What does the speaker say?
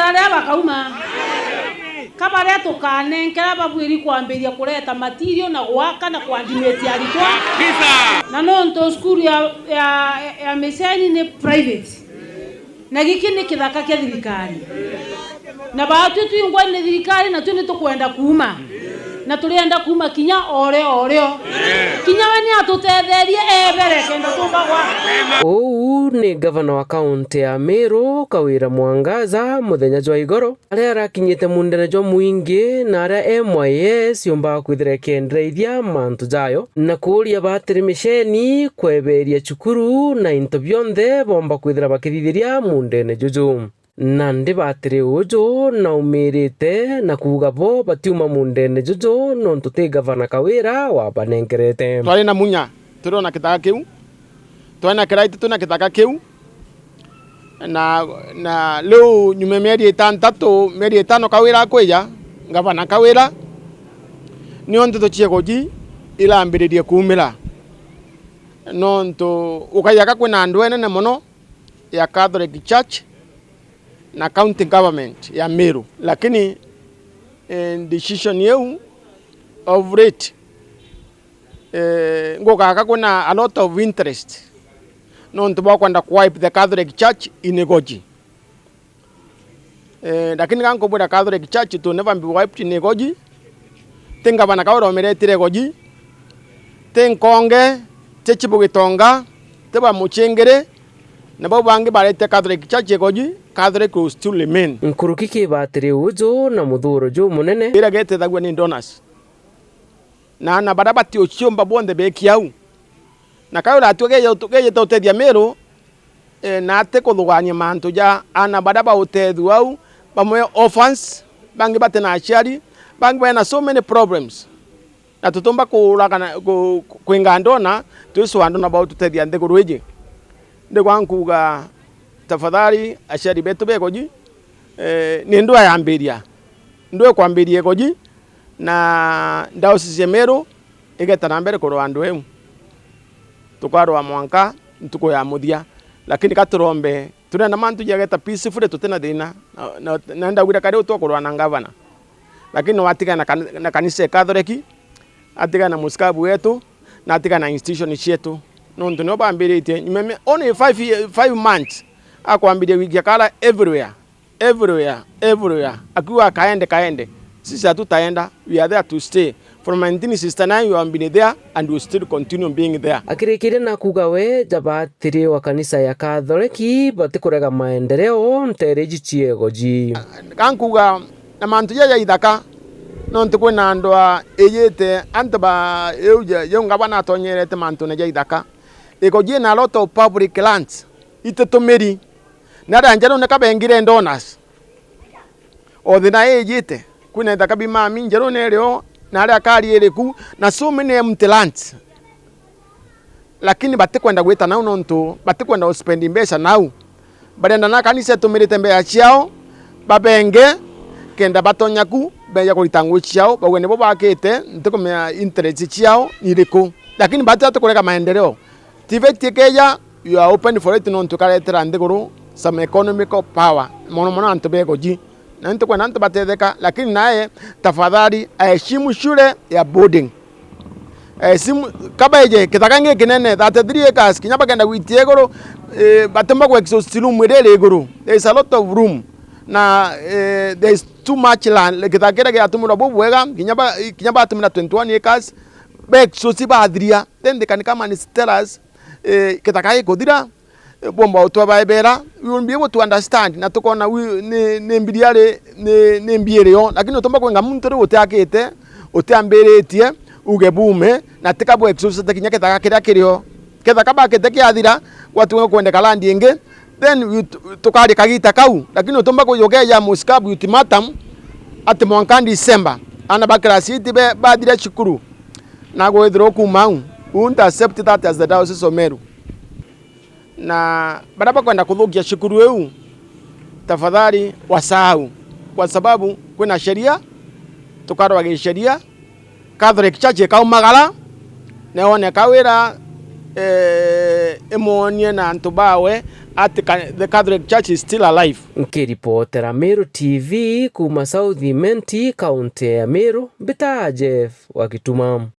arĩa bakauma kabaria tukanenkera babwiri kwambiria kureta material na gwaka na coordinate aritwa na nonto school ya Meseni ni private na giki ni kithaka kia thirikari na baatu tuingwa ni thirikari na tuni tukwenda kuuma na tulienda kuuma kinya oreo kinya wani atutetherie ebere kenda tumbagwa. Ou ni gavana wa kaunti ya Meru Kawira Mwangaza muthenya jwa igoro aria arakinyite mundene jwa muingi na aria MYS yomba kwithira kendeithia mantu jayo na kuria batiri Misheni kweberia chukuru na into byonthe bomba kwithira bakithithiria mundene juju na ndi batiri uju na umirite na kuga bo batiuma mundene juju nontu ti gavana Kawira wa banengerete twari na munya turona kitaka kiu twana kiraiti tuna kitaka kiu na leo nyume mieri itano Kawira kweja gavana Kawira ni onto tuchiegoji ila ambiririe kumira nonto ukayaka kwina andu enene muno ya Catholic Church na county government ya Meru, lakini decision yeu of rate ngokaka kuna a lot of interest nonto bakwenda wipe the Catholic Church inegoji lakini kanko bura Catholic Church to never be wiped inegoji tenga bana Kawira omeretire goji tenkonge techibugitonga teba muchengere na babo bangi barete Catholic Church egoji Catholic will still remain. Nkurukiki batiri ujo na muthuro jo munene ira gete thagwa ni donors na barabati ochiomba bonde bekiau na Kawira atugeje totethia Meru na ate kuthugania mantu ja ana baraba utethu au bamwe orphans bangi batena aciari bangi bana so many problems na tutomba kuragana kwingandona tuiso andona ba tutethia nthigurweje ndigwankuga tafadhali aciari betu begoji ni ndu ayambiria ndu kwambiria goji na diocese Meru igeta na mbere kuru andu eu tukarwa mwanka ntuko ya muthia lakini katurombe turenda mantu jageta peaceful tutena thina na ndagwira kare utokorwa na gavana lakini watika na kanisa Catholic atika na muskabu wetu na atika na institution chetu nonto no bambirite nyume only 5 months akwambiria wiki kala everywhere akiwa kaende sisi hatutaenda, we are there to stay. From 1969 we have been there and we still continue being there. Akirikire na kuga we jabatiri wa kanisa ya Katholiki batikurega maendeleo ntereji chiegoji kankuga na mantu ya ithaka nontu kwina andwa ejete antaba euja yonga bana tonyerete mantu na ithaka egoji na lot of public lands itetomeri na ranjaro ne kabengire donors odina ejete kwina ithaka bima minjero nereo na aria kari eriku na so many empty lands lakini batikwenda gwita nao nontu batikwenda spending pesa nao barenda na kanisa tumirite mbeya ciao babenge kenda batonyaku beya kulitangu ciao bagwene bo bakete ntikomea interest ciao iriku lakini batatu kureka maendeleo tiveti keja you are open for it nontu karetera ndiguru some economical power mono antobegoji na ntukwa nanto batetheka lakini naye tafadhali aheshimu shule ya boarding simu kabaje kitakange kinene 33 acres kinyaba kenda gwitiegoro batemba kwa exhaustion mwirere iguru there is a lot of room na there is too much land kitakera ya tumura bobwega kinyaba atumira 21 acres back so sibadria then they can come and tell us kitakaye godira bomba utwa bera we will be able to understand na tukona ne mbidiare ne mbiereo lakini utomba kwenga muntu utakete utamberetie ugebume na tikabo exhaust kinya ketaka kira kirio ketaka bakete kiathira watu kwendeka land inge then tukari kagita kau lakini utomba kuyogeja muskabu ultimatum at Mwanka December ana bakra city be badira chikuru na go through kumau unta accept that as the diocese of Meru na badaba kwenda kudhukia shukuru eu tafadhali wasahau kwa sababu kuna sheria tukarwa sheria Catholic Church kaumagala na one Kawira emonie na antubawe the Catholic Church is still alive. Nkiripotera Meru TV kuma South Menti, kaunti ya Meru, Bita Jeff Wakitumam.